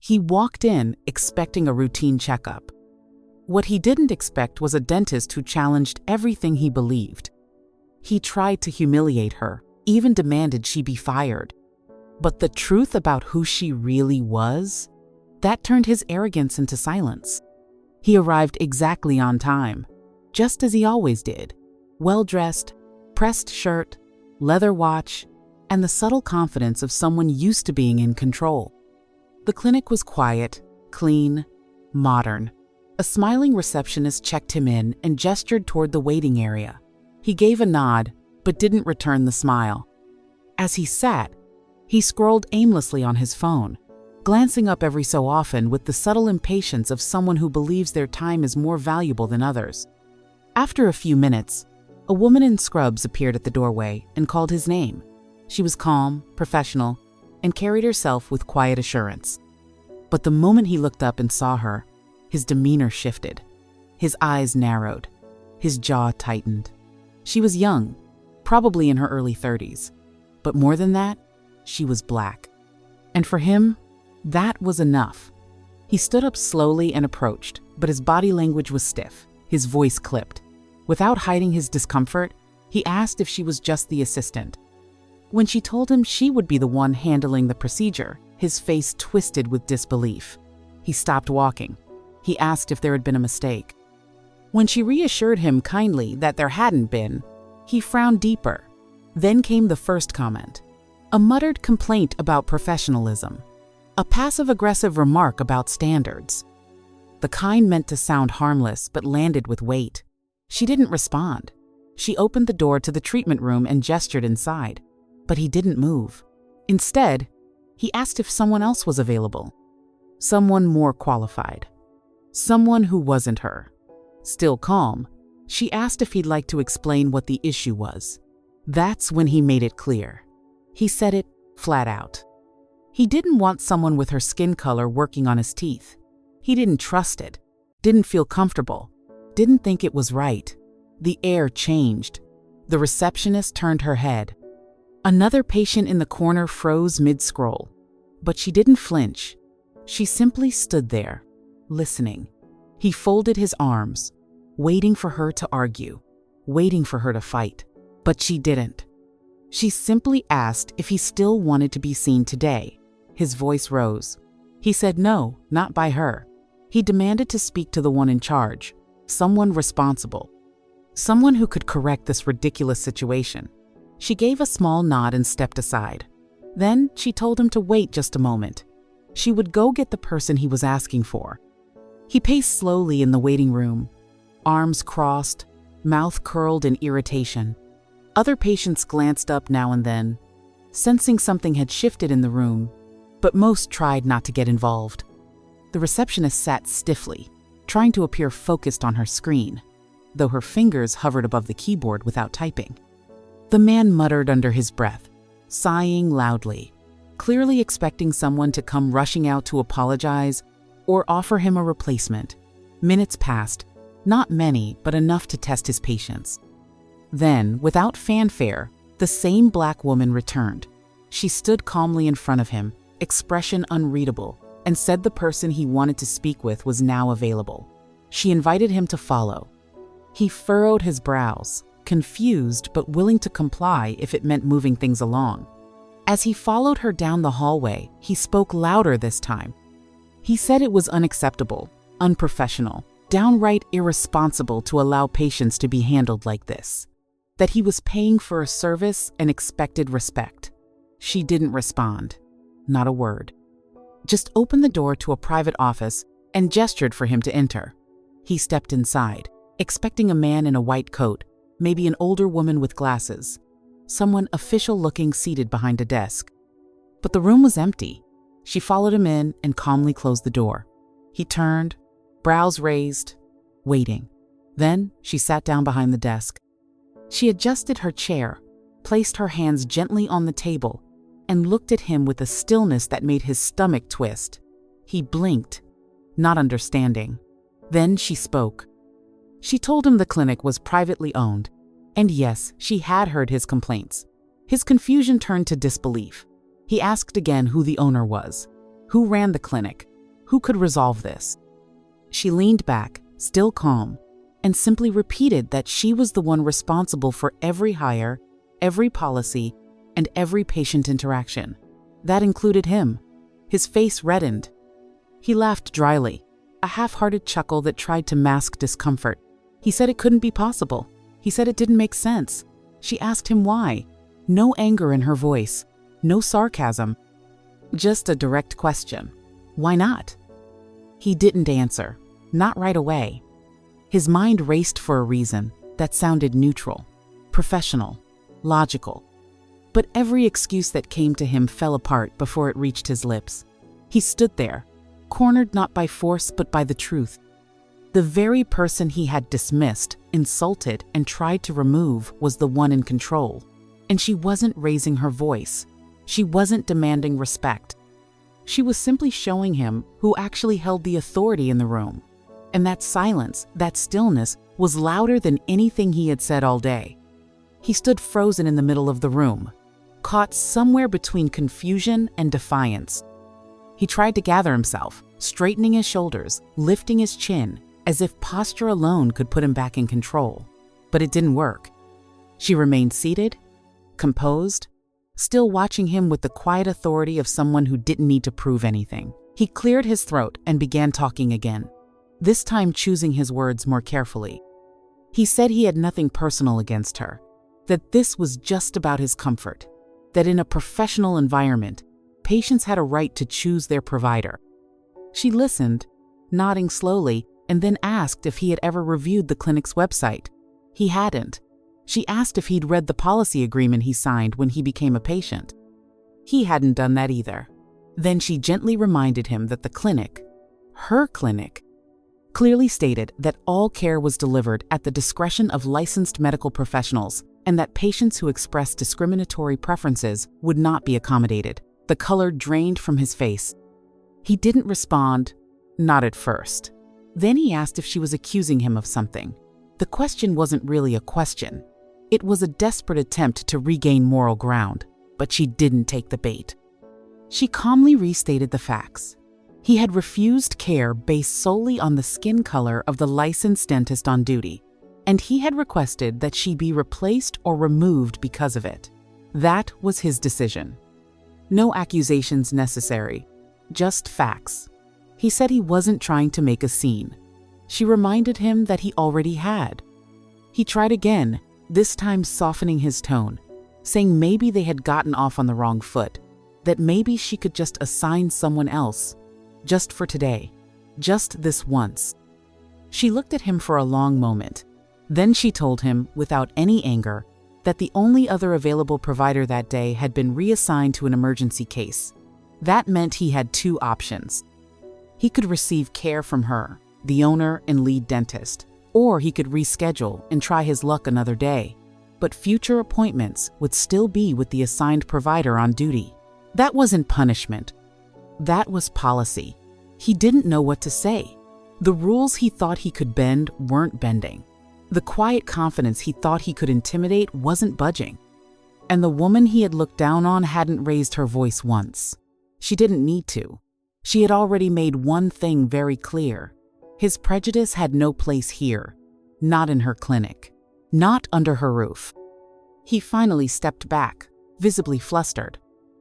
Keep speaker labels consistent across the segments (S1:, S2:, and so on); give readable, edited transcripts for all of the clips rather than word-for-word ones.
S1: He walked in expecting a routine checkup. What he didn't expect was a dentist who challenged everything he believed. He tried to humiliate her, even demanded she be fired. But the truth about who she really was, that turned his arrogance into silence. He arrived exactly on time, just as he always did. Well-dressed, pressed shirt, leather watch, and the subtle confidence of someone used to being in control. The clinic was quiet, clean, modern. A smiling receptionist checked him in and gestured toward the waiting area. He gave a nod, but didn't return the smile. As he sat, he scrolled aimlessly on his phone, glancing up every so often with the subtle impatience of someone who believes their time is more valuable than others. After a few minutes, a woman in scrubs appeared at the doorway and called his name. She was calm, professional, and carried herself with quiet assurance. But the moment he looked up and saw her, his demeanor shifted. His eyes narrowed. His jaw tightened. She was young, probably in her early 30s. But more than that, she was black. And for him, that was enough. He stood up slowly and approached, but his body language was stiff, his voice clipped. Without hiding his discomfort, he asked if she was just the assistant. When she told him she would be the one handling the procedure, his face twisted with disbelief. He stopped walking. He asked if there had been a mistake. When she reassured him kindly that there hadn't been, he frowned deeper. Then came the first comment, a muttered complaint about professionalism, a passive-aggressive remark about standards. The kind meant to sound harmless but landed with weight. She didn't respond. She opened the door to the treatment room and gestured inside, but he didn't move. Instead, he asked if someone else was available, someone more qualified. Someone who wasn't her. Still calm, she asked if he'd like to explain what the issue was. That's when he made it clear. He said it flat out. He didn't want someone with her skin color working on his teeth. He didn't trust it, didn't feel comfortable, didn't think it was right. The air changed. The receptionist turned her head. Another patient in the corner froze mid-scroll, but she didn't flinch. She simply stood there, listening. He folded his arms, waiting for her to argue, waiting for her to fight. But she didn't. She simply asked if he still wanted to be seen today. His voice rose. He said no, not by her. He demanded to speak to the one in charge, someone responsible, someone who could correct this ridiculous situation. She gave a small nod and stepped aside. Then she told him to wait just a moment. She would go get the person he was asking for. He paced slowly in the waiting room, arms crossed, mouth curled in irritation. Other patients glanced up now and then, sensing something had shifted in the room, but most tried not to get involved. The receptionist sat stiffly, trying to appear focused on her screen, though her fingers hovered above the keyboard without typing. The man muttered under his breath, sighing loudly, clearly expecting someone to come rushing out to apologize or offer him a replacement. Minutes passed, not many, but enough to test his patience. Then, without fanfare, the same black woman returned. She stood calmly in front of him, expression unreadable, and said the person he wanted to speak with was now available. She invited him to follow. He furrowed his brows, confused but willing to comply if it meant moving things along. As he followed her down the hallway, he spoke louder this time. He said it was unacceptable, unprofessional, downright irresponsible to allow patients to be handled like this. That he was paying for a service and expected respect. She didn't respond. Not a word. Just opened the door to a private office and gestured for him to enter. He stepped inside, expecting a man in a white coat, maybe an older woman with glasses, someone official-looking seated behind a desk. But the room was empty. She followed him in and calmly closed the door. He turned, brows raised, waiting. Then she sat down behind the desk. She adjusted her chair, placed her hands gently on the table, and looked at him with a stillness that made his stomach twist. He blinked, not understanding. Then she spoke. She told him the clinic was privately owned, and yes, she had heard his complaints. His confusion turned to disbelief. He asked again who the owner was, who ran the clinic, Who could resolve this? She leaned back, still calm, and simply repeated that she was the one responsible for every hire, every policy, and every patient interaction. That included him. His face reddened. He laughed dryly, a half-hearted chuckle that tried to mask discomfort. He said it couldn't be possible. He said it didn't make sense. She asked him why. No anger in her voice, no sarcasm, just a direct question. Why not? He didn't answer, not right away. His mind raced for a reason that sounded neutral, professional, logical. But every excuse that came to him fell apart before it reached his lips. He stood there, cornered not by force but by the truth. The very person he had dismissed, insulted, and tried to remove was the one in control. And she wasn't raising her voice. She wasn't demanding respect. She was simply showing him who actually held the authority in the room. And that silence, that stillness, was louder than anything he had said all day. He stood frozen in the middle of the room, caught somewhere between confusion and defiance. He tried to gather himself, straightening his shoulders, lifting his chin, as if posture alone could put him back in control. But it didn't work. She remained seated, composed, still watching him with the quiet authority of someone who didn't need to prove anything. He cleared his throat and began talking again, this time choosing his words more carefully. He said he had nothing personal against her, that this was just about his comfort, that in a professional environment, patients had a right to choose their provider. She listened, nodding slowly, and then asked if he had ever reviewed the clinic's website. He hadn't. She asked if he'd read the policy agreement he signed when he became a patient. He hadn't done that either. Then she gently reminded him that the clinic, her clinic, clearly stated that all care was delivered at the discretion of licensed medical professionals and that patients who expressed discriminatory preferences would not be accommodated. The color drained from his face. He didn't respond, not at first. Then he asked if she was accusing him of something. The question wasn't really a question. It was a desperate attempt to regain moral ground, but she didn't take the bait. She calmly restated the facts. He had refused care based solely on the skin color of the licensed dentist on duty, and he had requested that she be replaced or removed because of it. That was his decision. No accusations necessary, just facts. He said he wasn't trying to make a scene. She reminded him that he already had. He tried again, this time softening his tone, saying maybe they had gotten off on the wrong foot, that maybe she could just assign someone else, just for today, just this once. She looked at him for a long moment. Then she told him, without any anger, that the only other available provider that day had been reassigned to an emergency case. That meant he had two options. He could receive care from her, the owner and lead dentist, or he could reschedule and try his luck another day. But future appointments would still be with the assigned provider on duty. That wasn't punishment. That was policy. He didn't know what to say. The rules he thought he could bend weren't bending. The quiet confidence he thought he could intimidate wasn't budging. And the woman he had looked down on hadn't raised her voice once. She didn't need to. She had already made one thing very clear. His prejudice had no place here, not in her clinic, not under her roof. He finally stepped back, visibly flustered,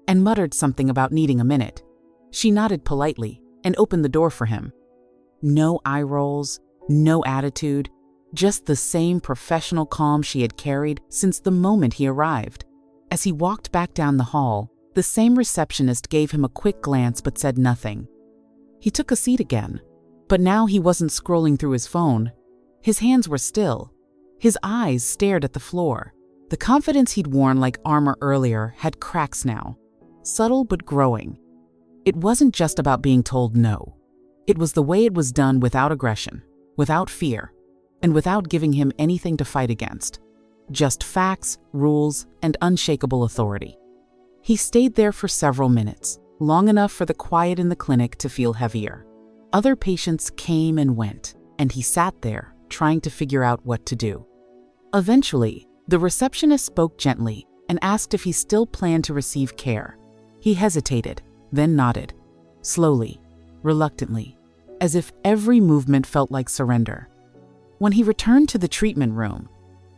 S1: and muttered something about needing a minute. She nodded politely and opened the door for him. No eye rolls, no attitude, just the same professional calm she had carried since the moment he arrived. As he walked back down the hall, the same receptionist gave him a quick glance but said nothing. He took a seat again, but now he wasn't scrolling through his phone. His hands were still. His eyes stared at the floor. The confidence he'd worn like armor earlier had cracks now, subtle but growing. It wasn't just about being told no. It was the way it was done without aggression, without fear, and without giving him anything to fight against. Just facts, rules, and unshakable authority. He stayed there for several minutes, long enough for the quiet in the clinic to feel heavier. Other patients came and went, and he sat there, trying to figure out what to do. Eventually, the receptionist spoke gently and asked if he still planned to receive care. He hesitated, then nodded. Slowly, reluctantly, as if every movement felt like surrender. When he returned to the treatment room,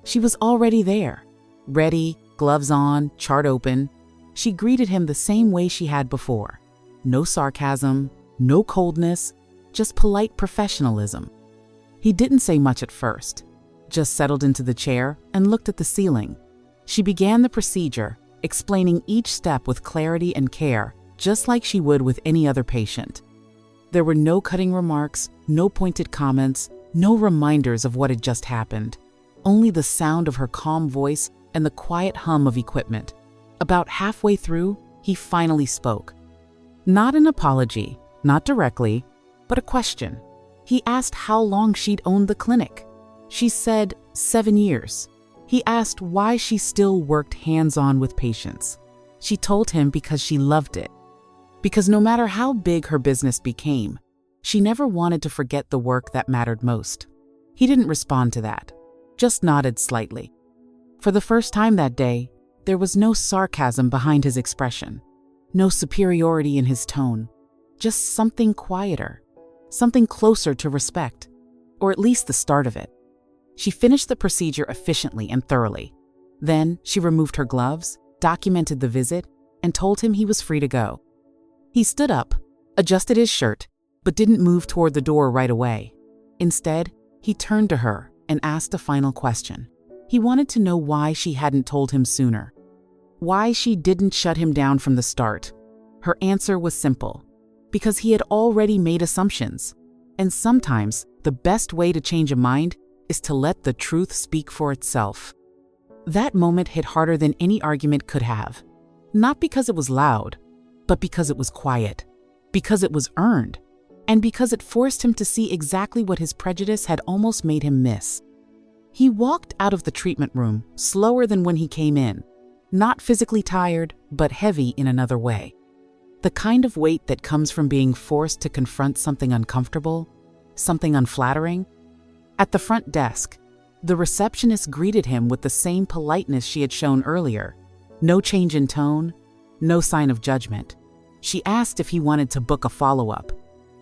S1: she was already there, ready, gloves on, chart open. She greeted him the same way she had before. No sarcasm, no coldness, just polite professionalism. He didn't say much at first, just settled into the chair and looked at the ceiling. She began the procedure, explaining each step with clarity and care, just like she would with any other patient. There were no cutting remarks, no pointed comments, no reminders of what had just happened. Only the sound of her calm voice and the quiet hum of equipment. About halfway through, he finally spoke. Not an apology, not directly, but a question. He asked how long she'd owned the clinic. She said 7 years. He asked why she still worked hands-on with patients. She told him because she loved it. Because no matter how big her business became, she never wanted to forget the work that mattered most. He didn't respond to that, just nodded slightly. For the first time that day, there was no sarcasm behind his expression, no superiority in his tone, just something quieter, something closer to respect, or at least the start of it. She finished the procedure efficiently and thoroughly. Then she removed her gloves, documented the visit, and told him he was free to go. He stood up, adjusted his shirt, but didn't move toward the door right away. Instead, he turned to her and asked a final question. He wanted to know why she hadn't told him sooner, why she didn't shut him down from the start. Her answer was simple: because he had already made assumptions, and sometimes the best way to change a mind is to let the truth speak for itself. That moment hit harder than any argument could have, not because it was loud, but because it was quiet, because it was earned, and because it forced him to see exactly what his prejudice had almost made him miss. He walked out of the treatment room slower than when he came in, not physically tired, but heavy in another way. The kind of weight that comes from being forced to confront something uncomfortable, something unflattering. At the front desk, the receptionist greeted him with the same politeness she had shown earlier. No change in tone, no sign of judgment. She asked if he wanted to book a follow-up.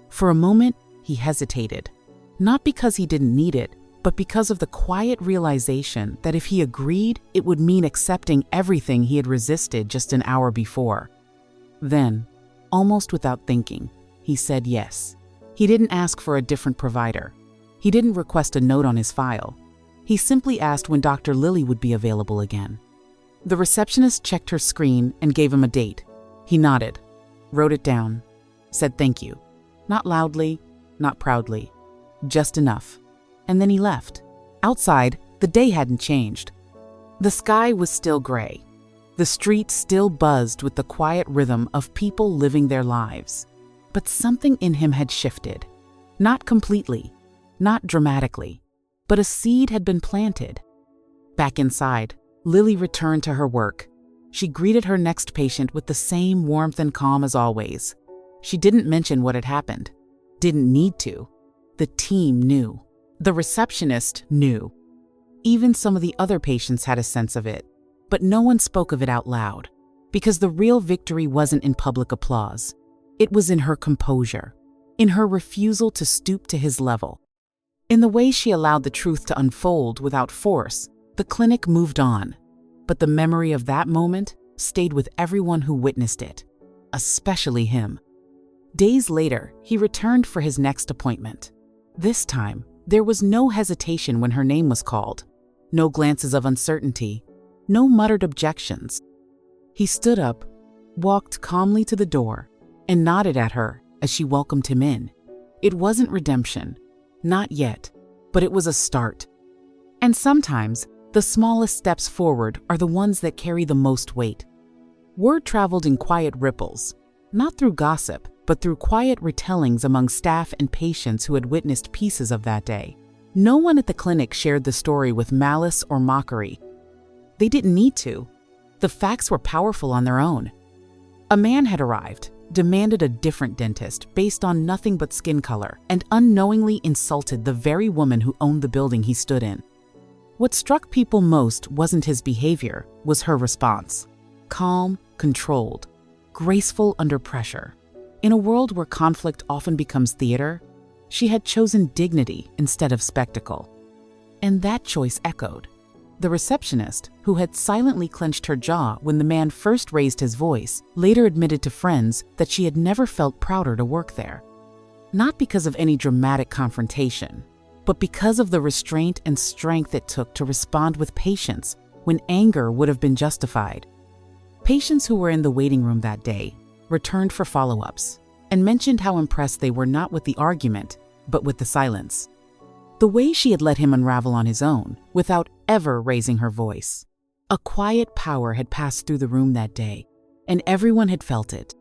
S1: For a moment, he hesitated, not because he didn't need it, but because of the quiet realization that if he agreed, it would mean accepting everything he had resisted just an hour before. Then, almost without thinking, he said yes. He didn't ask for a different provider. He didn't request a note on his file. He simply asked when Dr. Lilly would be available again. The receptionist checked her screen and gave him a date. He nodded, wrote it down, said thank you. Not loudly, not proudly, just enough. And then he left. Outside, the day hadn't changed. The sky was still gray. The street still buzzed with the quiet rhythm of people living their lives. But something in him had shifted. Not completely, not dramatically, but a seed had been planted. Back inside, Lily returned to her work. She greeted her next patient with the same warmth and calm as always. She didn't mention what had happened. Didn't need to. The team knew. The receptionist knew. Even some of the other patients had a sense of it, but no one spoke of it out loud, because the real victory wasn't in public applause. It was in her composure, in her refusal to stoop to his level. In the way she allowed the truth to unfold without force, the clinic moved on, but the memory of that moment stayed with everyone who witnessed it, especially him. Days later, he returned for his next appointment. This time, there was no hesitation when her name was called, no glances of uncertainty, no muttered objections. He stood up, walked calmly to the door, and nodded at her as she welcomed him in. It wasn't redemption, not yet, but it was a start. And sometimes, the smallest steps forward are the ones that carry the most weight. Word traveled in quiet ripples, not through gossip, but through quiet retellings among staff and patients who had witnessed pieces of that day. No one at the clinic shared the story with malice or mockery. They didn't need to. The facts were powerful on their own. A man had arrived, demanded a different dentist based on nothing but skin color, and unknowingly insulted the very woman who owned the building he stood in. What struck people most wasn't his behavior, was her response. Calm, controlled, graceful under pressure. In a world where conflict often becomes theater, she had chosen dignity instead of spectacle. And that choice echoed. The receptionist, who had silently clenched her jaw when the man first raised his voice, later admitted to friends that she had never felt prouder to work there. Not because of any dramatic confrontation, but because of the restraint and strength it took to respond with patience when anger would have been justified. Patients who were in the waiting room that day returned for follow-ups and mentioned how impressed they were not with the argument, but with the silence. The way she had let him unravel on his own, without ever raising her voice. A quiet power had passed through the room that day, and everyone had felt it.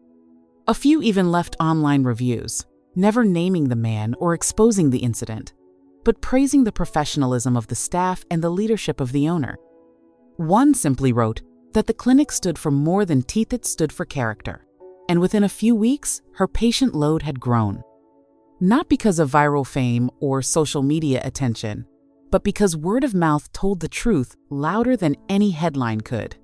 S1: A few even left online reviews, never naming the man or exposing the incident, but praising the professionalism of the staff and the leadership of the owner. One simply wrote that the clinic stood for more than teeth, it stood for character, and within a few weeks, her patient load had grown. Not because of viral fame or social media attention, but because word of mouth told the truth louder than any headline could.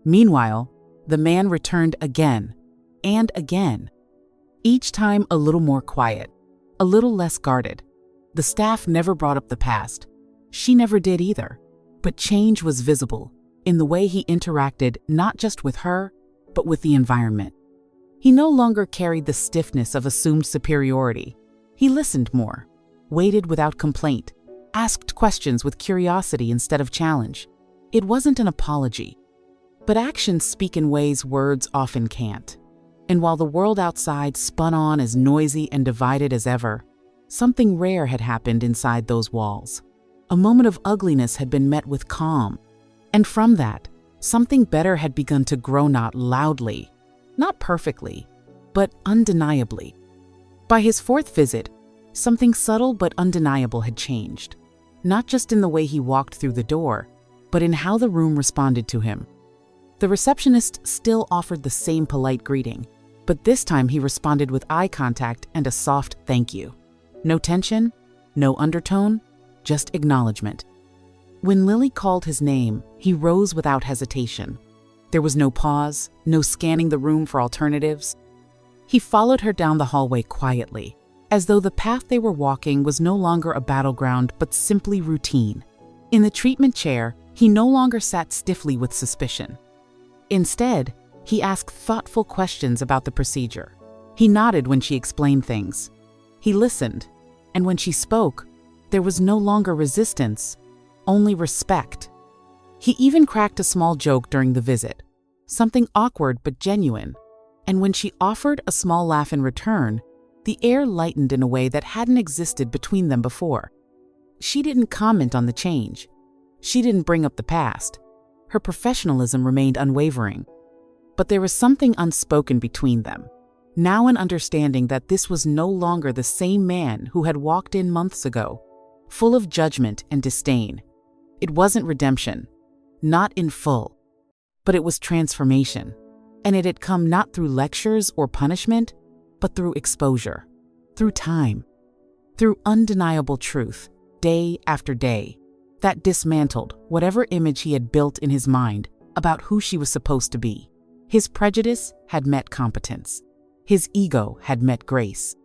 S1: Meanwhile, the man returned again and again, each time a little more quiet, a little less guarded. The staff never brought up the past. She never did either. But change was visible in the way he interacted not just with her, but with the environment. He no longer carried the stiffness of assumed superiority. He listened more, waited without complaint, asked questions with curiosity instead of challenge. It wasn't an apology, but actions speak in ways words often can't. And while the world outside spun on as noisy and divided as ever, something rare had happened inside those walls. A moment of ugliness had been met with calm, and from that, something better had begun to grow, not loudly, not perfectly, but undeniably. By his fourth visit, something subtle but undeniable had changed, not just in the way he walked through the door, but in how the room responded to him. The receptionist still offered the same polite greeting, but this time he responded with eye contact and a soft thank you. No tension, no undertone, just acknowledgement. When Lily called his name, he rose without hesitation. There was no pause, no scanning the room for alternatives. He followed her down the hallway quietly, as though the path they were walking was no longer a battleground but simply routine. In the treatment chair, he no longer sat stiffly with suspicion. Instead, he asked thoughtful questions about the procedure. He nodded when she explained things. He listened, and when she spoke, there was no longer resistance, only respect. He even cracked a small joke during the visit, something awkward but genuine, and when she offered a small laugh in return, the air lightened in a way that hadn't existed between them before. She didn't comment on the change. She didn't bring up the past. Her professionalism remained unwavering. But there was something unspoken between them. Now an understanding that this was no longer the same man who had walked in months ago, full of judgment and disdain. It wasn't redemption, not in full, but it was transformation. And it had come not through lectures or punishment, but through exposure, through time, through undeniable truth, day after day, that dismantled whatever image he had built in his mind about who she was supposed to be. His prejudice had met competence. His ego had met grace.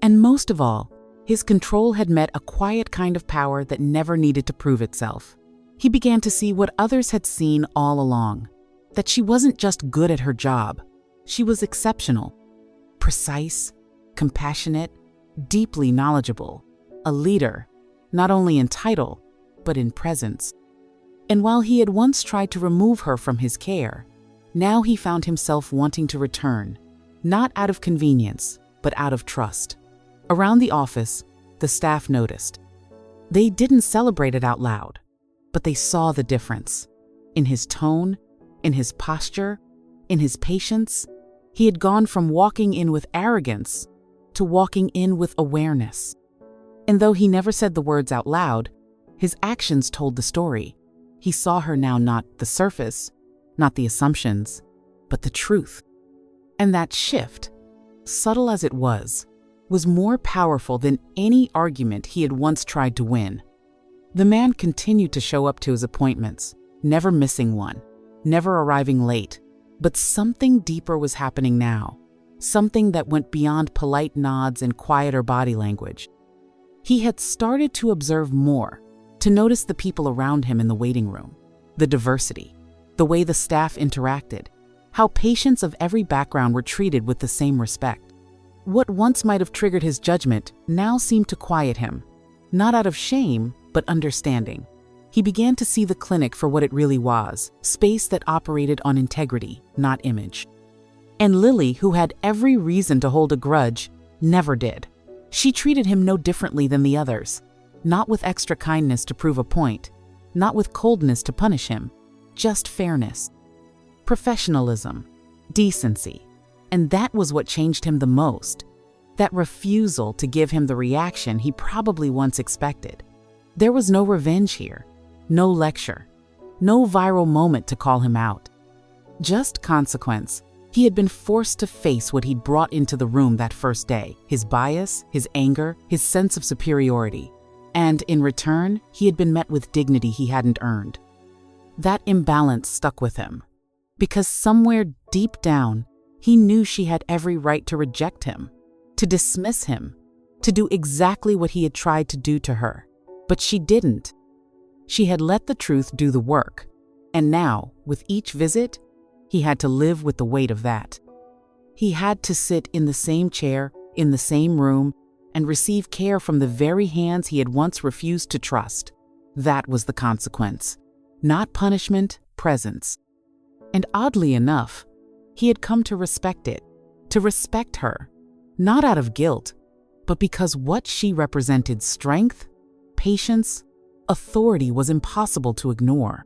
S1: And most of all, his control had met a quiet kind of power that never needed to prove itself. He began to see what others had seen all along, that she wasn't just good at her job, she was exceptional, precise, compassionate, deeply knowledgeable, a leader, not only in title, but in presence. And while he had once tried to remove her from his care, now he found himself wanting to return, not out of convenience, but out of trust. Around the office, the staff noticed. They didn't celebrate it out loud, but they saw the difference. In his tone, in his posture, in his patience, he had gone from walking in with arrogance to walking in with awareness. And though he never said the words out loud, his actions told the story. He saw her now not the surface, not the assumptions, but the truth. And that shift, subtle as it was more powerful than any argument he had once tried to win. The man continued to show up to his appointments, never missing one, never arriving late, but something deeper was happening now. something that went beyond polite nods and quieter body language. He had started to observe more, to notice the people around him in the waiting room, the diversity, the way the staff interacted, how patients of every background were treated with the same respect. What once might have triggered his judgment now seemed to quiet him, not out of shame, but understanding. He began to see the clinic for what it really was, space that operated on integrity, not image. And Lily, who had every reason to hold a grudge, never did. She treated him no differently than the others, not with extra kindness to prove a point, not with coldness to punish him, just fairness, professionalism, decency. And that was what changed him the most, that refusal to give him the reaction he probably once expected. There was no revenge here, no lecture, no viral moment to call him out. Just consequence. He had been forced to face what he'd brought into the room that first day, his bias, his anger, his sense of superiority. And in return, he had been met with dignity he hadn't earned. That imbalance stuck with him, because somewhere deep down, he knew she had every right to reject him, to dismiss him, to do exactly what he had tried to do to her. But she didn't. She had let the truth do the work, and now, with each visit, he had to live with the weight of that. He had to sit in the same chair, in the same room, and receive care from the very hands he had once refused to trust. That was the consequence. Not punishment, presence. And oddly enough, he had come to respect it, to respect her, not out of guilt, but because what she represented, strength, patience, authority, was impossible to ignore.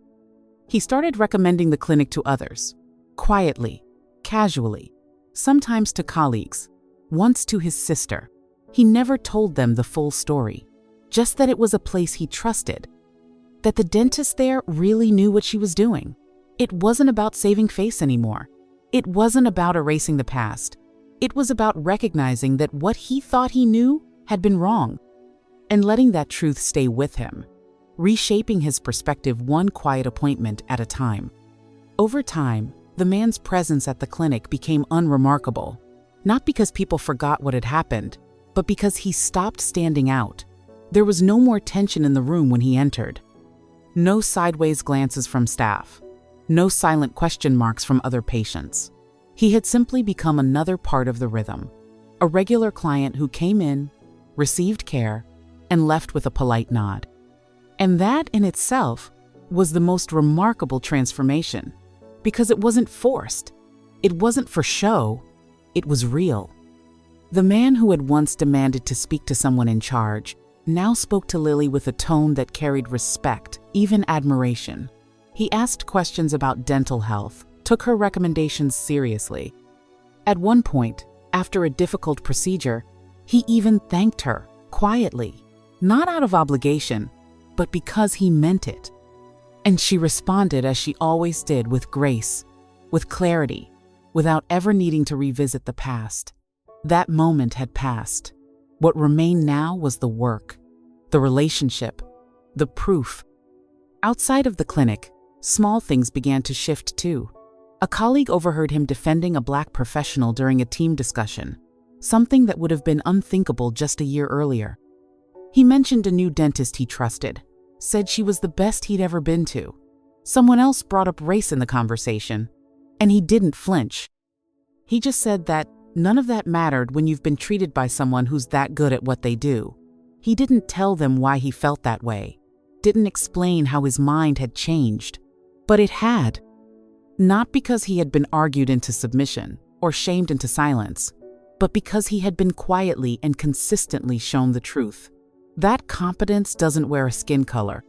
S1: He started recommending the clinic to others, quietly, casually, sometimes to colleagues, once to his sister. He never told them the full story, just that it was a place he trusted, that the dentist there really knew what she was doing. It wasn't about saving face anymore. It wasn't about erasing the past. It was about recognizing that what he thought he knew had been wrong, and letting that truth stay with him, reshaping his perspective one quiet appointment at a time. Over time, the man's presence at the clinic became unremarkable, not because people forgot what had happened, but because he stopped standing out. There was no more tension in the room when he entered. No sideways glances from staff. No silent question marks from other patients. He had simply become another part of the rhythm, a regular client who came in, received care, and left with a polite nod. And that in itself was the most remarkable transformation, because it wasn't forced. It wasn't for show. It was real. The man who had once demanded to speak to someone in charge now spoke to Lily with a tone that carried respect, even admiration. He asked questions about dental health, took her recommendations seriously. At one point, after a difficult procedure, he even thanked her, quietly, not out of obligation, but because he meant it. And she responded as she always did, with grace, with clarity, without ever needing to revisit the past. That moment had passed. What remained now was the work, the relationship, the proof. Outside of the clinic, small things began to shift too. A colleague overheard him defending a Black professional during a team discussion, something that would have been unthinkable just a year earlier. He mentioned a new dentist he trusted, said she was the best he'd ever been to. Someone else brought up race in the conversation, and he didn't flinch. He just said that none of that mattered when you've been treated by someone who's that good at what they do. He didn't tell them why he felt that way, didn't explain how his mind had changed, but it had. Not because he had been argued into submission or shamed into silence, but because he had been quietly and consistently shown the truth. That competence doesn't wear a skin color.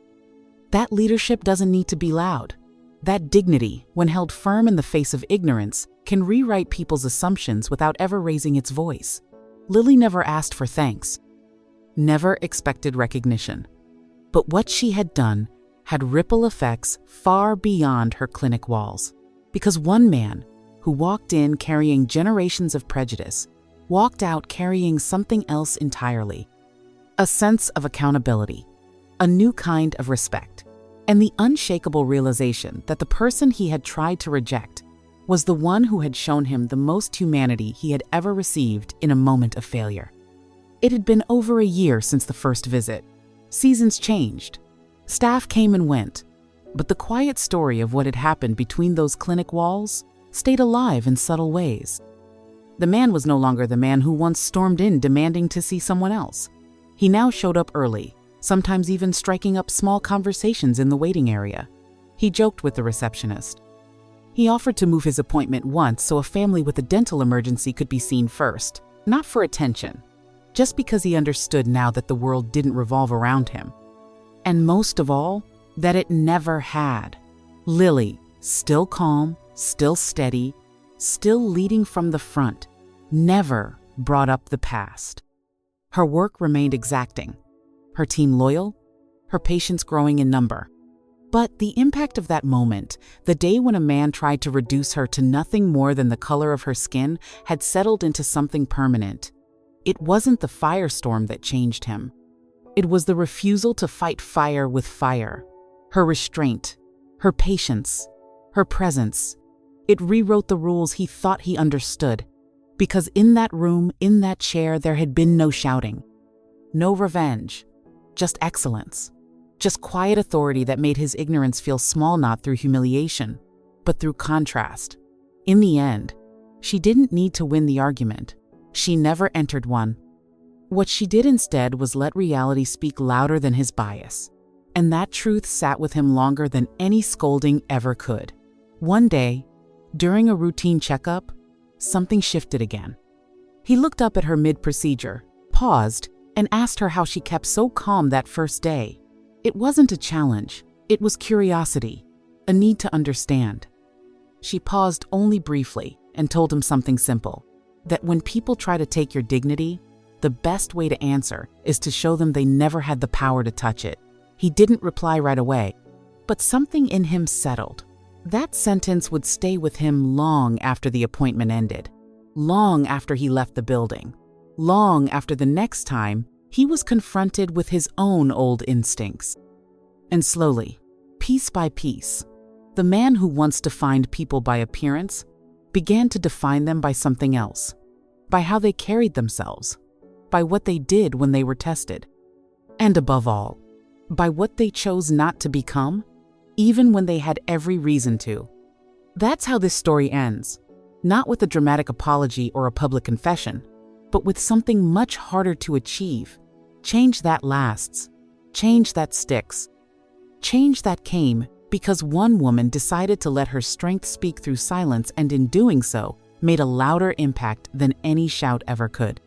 S1: That leadership doesn't need to be loud. That dignity, when held firm in the face of ignorance, can rewrite people's assumptions without ever raising its voice. Lily never asked for thanks, never expected recognition. But what she had done had ripple effects far beyond her clinic walls. Because one man, who walked in carrying generations of prejudice, walked out carrying something else entirely. A sense of accountability, a new kind of respect, and the unshakable realization that the person he had tried to reject was the one who had shown him the most humanity he had ever received in a moment of failure. It had been over a year since the first visit. Seasons changed. Staff came and went, but the quiet story of what had happened between those clinic walls stayed alive in subtle ways. The man was no longer the man who once stormed in demanding to see someone else. He now showed up early, sometimes even striking up small conversations in the waiting area. He joked with the receptionist. He offered to move his appointment once so a family with a dental emergency could be seen first, not for attention, just because he understood now that the world didn't revolve around him. And most of all, that it never had. Lily, still calm, still steady, still leading from the front, never brought up the past. Her work remained exacting, her team loyal, her patients growing in number. But the impact of that moment, the day when a man tried to reduce her to nothing more than the color of her skin, had settled into something permanent. It wasn't the firestorm that changed him. It was the refusal to fight fire with fire. Her restraint, her patience, her presence. It rewrote the rules he thought he understood. Because in that room, in that chair, there had been no shouting. No revenge. Just excellence. Just quiet authority that made his ignorance feel small not through humiliation, but through contrast. In the end, she didn't need to win the argument. She never entered one. What she did instead was let reality speak louder than his bias. And that truth sat with him longer than any scolding ever could. One day, during a routine checkup, something shifted again. He looked up at her mid-procedure, paused, and asked her how she kept so calm that first day. It wasn't a challenge. It was curiosity, a need to understand. She paused only briefly and told him something simple, that when people try to take your dignity, the best way to answer is to show them they never had the power to touch it. He didn't reply right away, but something in him settled. That sentence would stay with him long after the appointment ended, long after he left the building, long after the next time he was confronted with his own old instincts. And slowly, piece by piece, the man who once defined people by appearance began to define them by something else, by how they carried themselves, by what they did when they were tested, and above all, by what they chose not to become, even when they had every reason to. That's how this story ends, not with a dramatic apology or a public confession, but with something much harder to achieve. Change that lasts. Change that sticks. Change that came because one woman decided to let her strength speak through silence, and in doing so, made a louder impact than any shout ever could.